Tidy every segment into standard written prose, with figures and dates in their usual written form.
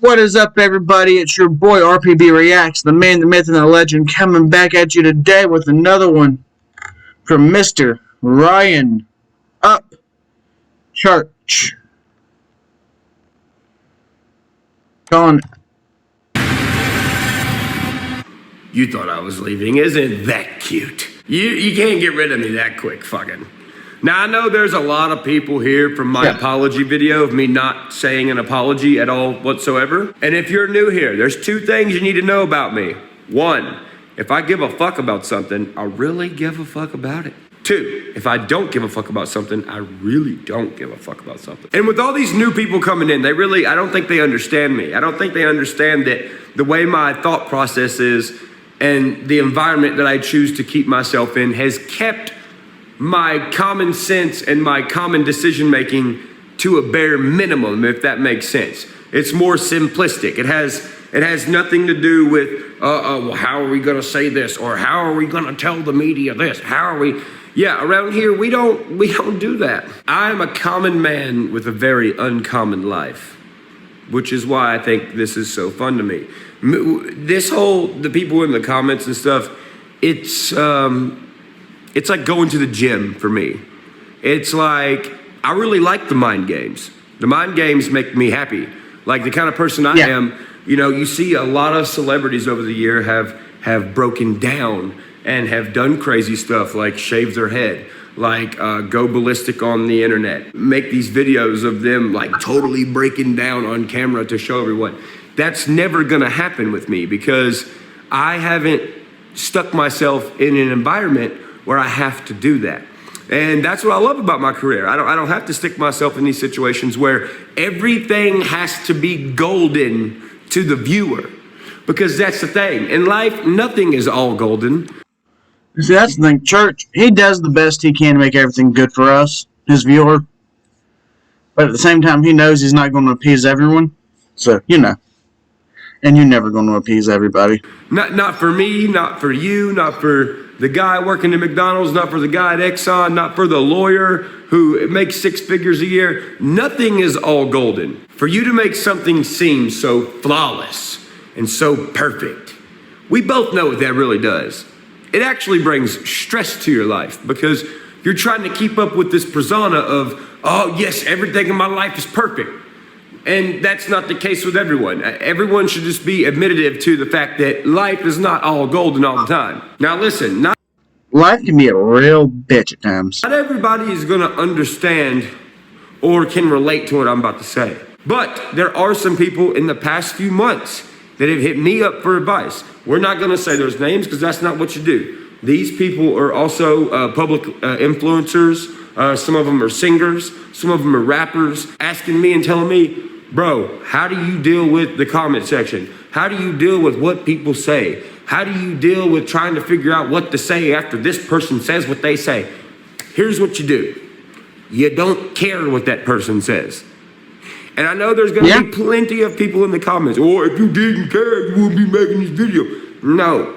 What is up, everybody? It's your boy RPB Reacts, the man, the myth, and the legend, coming back at you today with another one from Mr. Ryan Up Church. Gone. You thought I was leaving. Isn't that cute? You can't get rid of me that quick, fucking. Now, I know there's a lot of people here from my apology video of me not saying an apology at all whatsoever. And if you're new here, there's two things you need to know about me. One, if I give a fuck about something, I really give a fuck about it. Two, if I don't give a fuck about something, I really don't give a fuck about something. And with all these new people coming in, I don't think they understand me. I don't think they understand that the way my thought process is and the environment that I choose to keep myself in has kept my common sense and my common decision making to a bare minimum, if that makes sense. It's more simplistic. It has nothing to do with well, how are we gonna say this, or how are we gonna tell the media this? How are we? Yeah, around here we don't do that. I'm a common man with a very uncommon life, which is why I think this is so fun to me. The people in the comments and stuff, it's like going to the gym for me. It's like, I really like the mind games. The mind games make me happy. Like the kind of person I am, you see a lot of celebrities over the year have broken down and have done crazy stuff like shave their head, like go ballistic on the internet, make these videos of them like totally breaking down on camera to show everyone. That's never gonna happen with me because I haven't stuck myself in an environment where I have to do that. And that's what I love about my career. I don't have to stick myself in these situations where everything has to be golden to the viewer, because that's the thing. In life, nothing is all golden. See, that's the thing. Church, he does the best he can to make everything good for us, his viewer. But at the same time, he knows he's not going to appease everyone. So, And you're never going to appease everybody. Not for me, not for you, not for the guy working at McDonald's, not for the guy at Exxon, not for the lawyer who makes 6 figures a year. Nothing is all golden. For you to make something seem so flawless and so perfect, we both know what that really does. It actually brings stress to your life because you're trying to keep up with this persona of, oh yes, everything in my life is perfect. And that's not the case with everyone. Everyone should just be admittative to the fact that life is not all golden all the time. Now listen, life can be a real bitch at times. Not everybody is gonna understand or can relate to what I'm about to say. But there are some people in the past few months that have hit me up for advice. We're not gonna say those names because that's not what you do. These people are also public influencers. Some of them are singers. Some of them are rappers, asking me and telling me, bro, how do you deal with the comment section? How do you deal with what people say? How do you deal with trying to figure out what to say after this person says what they say? Here's what you do. You don't care what that person says. And I know there's gonna be plenty of people in the comments, or if you didn't care, you wouldn't be making this video. No,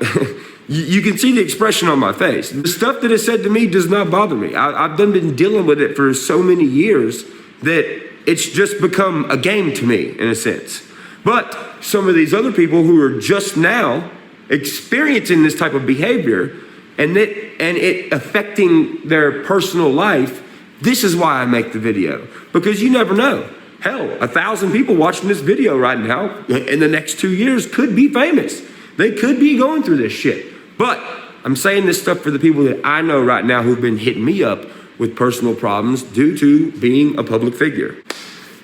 you can see the expression on my face. The stuff that is said to me does not bother me. I've been dealing with it for so many years that it's just become a game to me in a sense. But some of these other people who are just now experiencing this type of behavior and it affecting their personal life, this is why I make the video. Because you never know. Hell, 1,000 people watching this video right now in the next 2 years could be famous. They could be going through this shit. But I'm saying this stuff for the people that I know right now who've been hitting me up with personal problems due to being a public figure.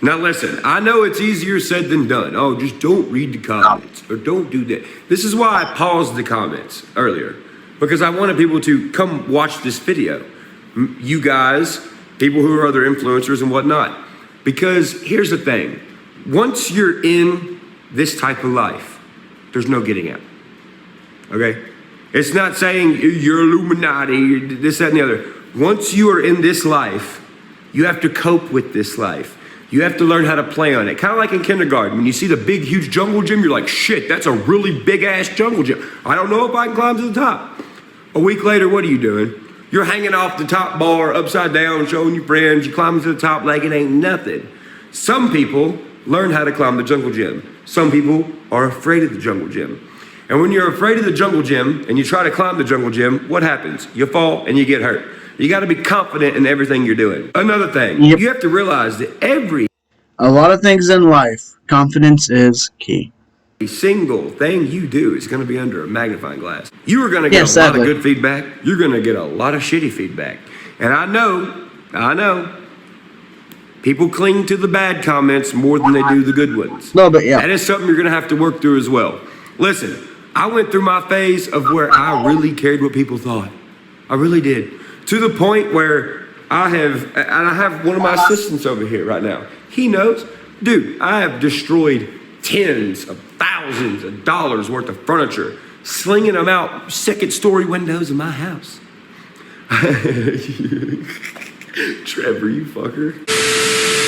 Now listen, I know it's easier said than done. Oh, just don't read the comments or don't do that. This is why I paused the comments earlier, because I wanted people to come watch this video. You guys, people who are other influencers and whatnot. Because here's the thing, once you're in this type of life, there's no getting out, okay? It's not saying you're Illuminati, this, that, and the other. Once you are in this life, you have to cope with this life. You have to learn how to play on it. Kind of like in kindergarten, when you see the big, huge jungle gym, you're like, shit, that's a really big ass jungle gym. I don't know if I can climb to the top. A week later, what are you doing? You're hanging off the top bar upside down, showing your friends, you climb to the top like it ain't nothing. Some people learn how to climb the jungle gym. Some people are afraid of the jungle gym. And when you're afraid of the jungle gym and you try to climb the jungle gym, what happens? You fall and you get hurt. You got to be confident in everything you're doing. Another thing, you have to realize that a lot of things in life, confidence is key. a single thing you do is going to be under a magnifying glass. You are going to get a lot of good feedback. You're going to get a lot of shitty feedback. And I know, people cling to the bad comments more than they do the good ones. No, but yeah. That is something you're going to have to work through as well. Listen, I went through my phase of where I really cared what people thought. I really did. To the point where I have one of my assistants over here right now. He knows, dude, I have destroyed tens of thousands of dollars worth of furniture, slinging them out second-story windows in my house. Trevor, you fucker.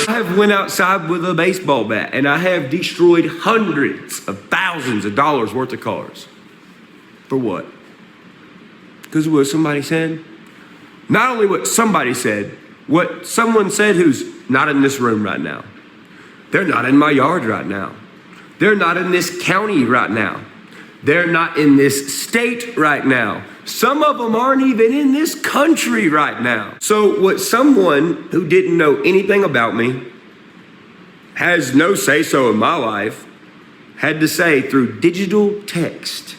I have went outside with a baseball bat and I have destroyed hundreds of thousands of dollars worth of cars. For what? Because of what somebody said? Not only what somebody said, what someone said who's not in this room right now. They're not in my yard right now. They're not in this county right now. They're not in this state right now. Some of them aren't even in this country right now. So what someone who didn't know anything about me, has no say-so in my life, had to say through digital text,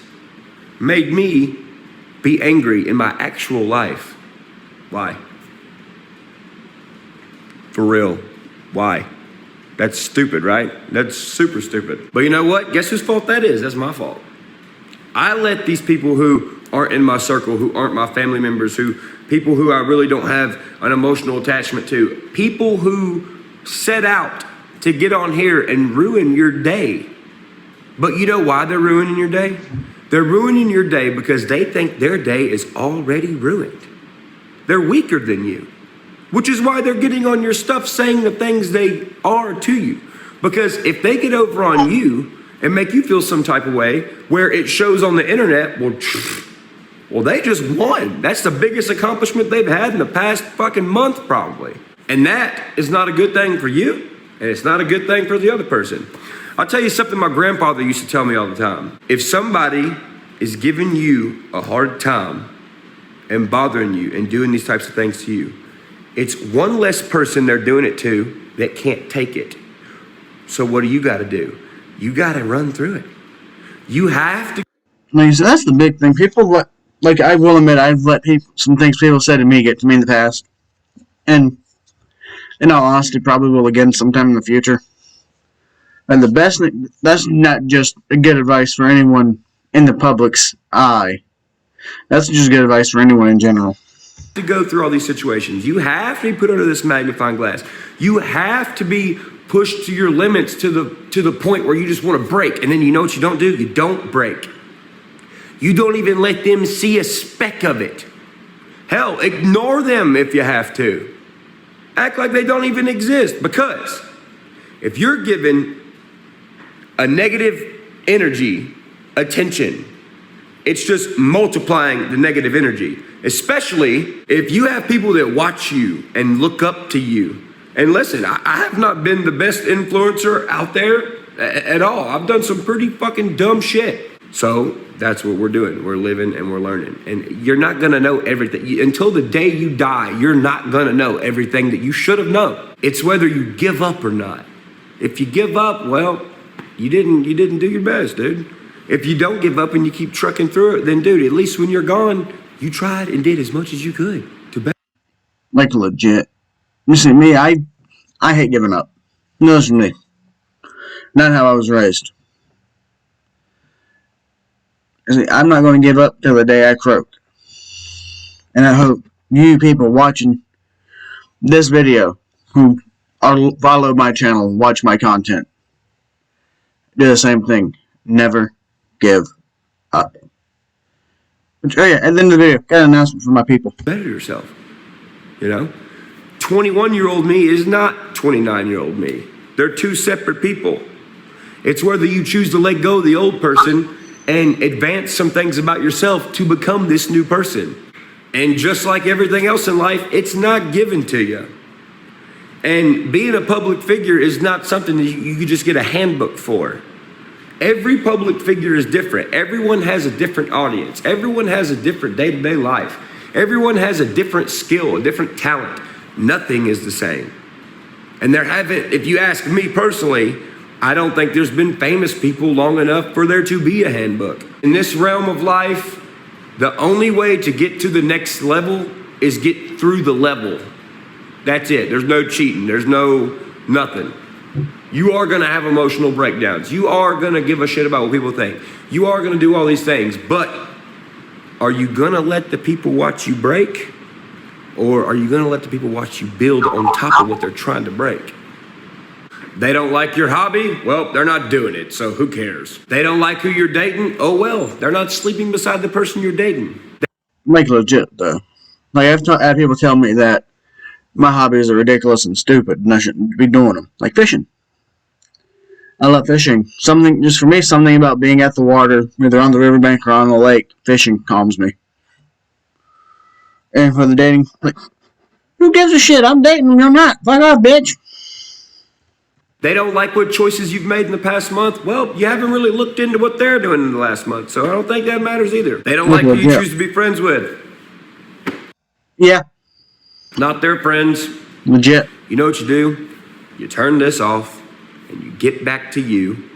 made me be angry in my actual life. Why? For real, why? That's stupid, right? That's super stupid. But you know what? Guess whose fault that is? That's my fault. I let these people who aren't in my circle, who aren't my family members, people who I really don't have an emotional attachment to, people who set out to get on here and ruin your day. But you know why they're ruining your day? They're ruining your day because they think their day is already ruined. They're weaker than you, which is why they're getting on your stuff saying the things they are to you. Because if they get over on you and make you feel some type of way where it shows on the internet, well, they just won. That's the biggest accomplishment they've had in the past fucking month, probably. And that is not a good thing for you, and it's not a good thing for the other person. I'll tell you something my grandfather used to tell me all the time. If somebody is giving you a hard time and bothering you and doing these types of things to you, it's one less person they're doing it to that can't take it. So what do you got to do? You got to run through it. You have to. Like, so that's the big thing. People like I will admit, I've let some things people said to me get to me in the past, and in all honesty, probably will again sometime in the future. And the best thing, that's not just a good advice for anyone in the public's eye. That's just good advice for anyone in general. To go through all these situations, you have to be put under this magnifying glass. You have to be pushed to your limits to the point where you just want to break. And then you know what you don't do? You don't break. You don't even let them see a speck of it. Hell, ignore them if you have to. Act like they don't even exist. Because if you're given a negative energy attention, it's just multiplying the negative energy. Especially if you have people that watch you and look up to you. And listen, I have not been the best influencer out there at all. I've done some pretty fucking dumb shit. So that's what we're doing. We're living and we're learning. And you're not going to know everything. Until the day you die, you're not going to know everything that you should have known. It's whether you give up or not. If you give up, well, you didn't do your best, dude. If you don't give up and you keep trucking through it, then dude, at least when you're gone, you tried and did as much as you could to better. Like legit. Listen, me, I hate giving up. No, that's me. Not how I was raised. I'm not going to give up till the day I croak. And I hope you people watching this video who follow my channel, watch my content, do the same thing. Never give up. Oh yeah, at the end of the video, got an announcement for my people. Better yourself. You know? 21-year-old me is not 29-year-old me. They're two separate people. It's whether you choose to let go of the old person and advance some things about yourself to become this new person. And just like everything else in life, it's not given to you. And being a public figure is not something that you could just get a handbook for. Every public figure is different. Everyone has a different audience. Everyone has a different day-to-day life. Everyone has a different skill, a different talent. Nothing is the same. And if you ask me personally, I don't think there's been famous people long enough for there to be a handbook. In this realm of life, the only way to get to the next level is get through the level. That's it. There's no cheating. There's no nothing. You are going to have emotional breakdowns. You are going to give a shit about what people think. You are going to do all these things. But are you going to let the people watch you break? Or are you going to let the people watch you build on top of what they're trying to break? They don't like your hobby? Well, they're not doing it, so who cares? They don't like who you're dating? Oh well, they're not sleeping beside the person you're dating. Like, legit, though. Like, I've had people tell me that my hobbies are ridiculous and stupid, and I shouldn't be doing them. Like fishing. I love fishing. Something about being at the water, either on the riverbank or on the lake, fishing calms me. And for the dating, like, who gives a shit? I'm dating them, you're not. Fuck off, bitch. They don't like what choices you've made in the past month? Well, you haven't really looked into what they're doing in the last month, so I don't think that matters either. They don't like who you choose to be friends with. Yeah. Not their friends. Legit. You know what you do? You turn this off, and you get back to you,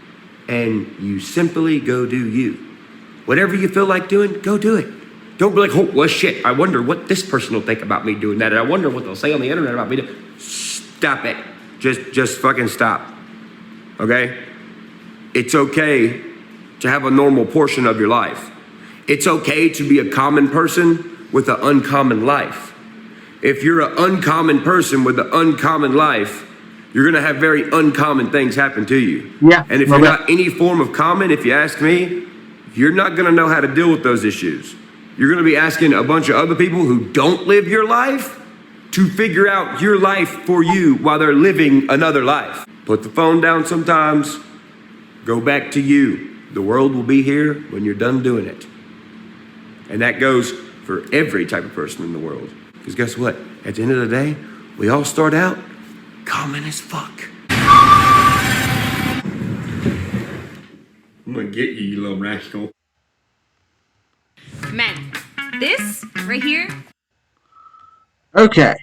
and you simply go do you. Whatever you feel like doing, go do it. Don't be like, oh, well, shit, I wonder what this person will think about me doing that, and I wonder what they'll say on the internet about me doing. Stop it. Just fucking stop, okay? It's okay to have a normal portion of your life. It's okay to be a common person with an uncommon life. If you're an uncommon person with an uncommon life, you're gonna have very uncommon things happen to you. Yeah. And if you're not any form of common, if you ask me, you're not gonna know how to deal with those issues. You're gonna be asking a bunch of other people who don't live your life to figure out your life for you while they're living another life. Put the phone down sometimes, go back to you. The world will be here when you're done doing it. And that goes for every type of person in the world. Because guess what? At the end of the day, we all start out common as fuck. I'm gonna get you, you little rascal. Man, this right here. Okay.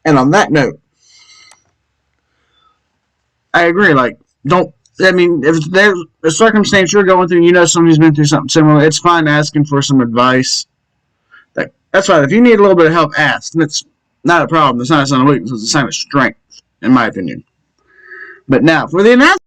And on that note, I agree. Like, if there's a circumstance you're going through, you know somebody's been through something similar, it's fine asking for some advice. That's right. If you need a little bit of help, ask. And it's not a problem. It's not a sign of weakness. It's a sign of strength, in my opinion. But now, for the announcement.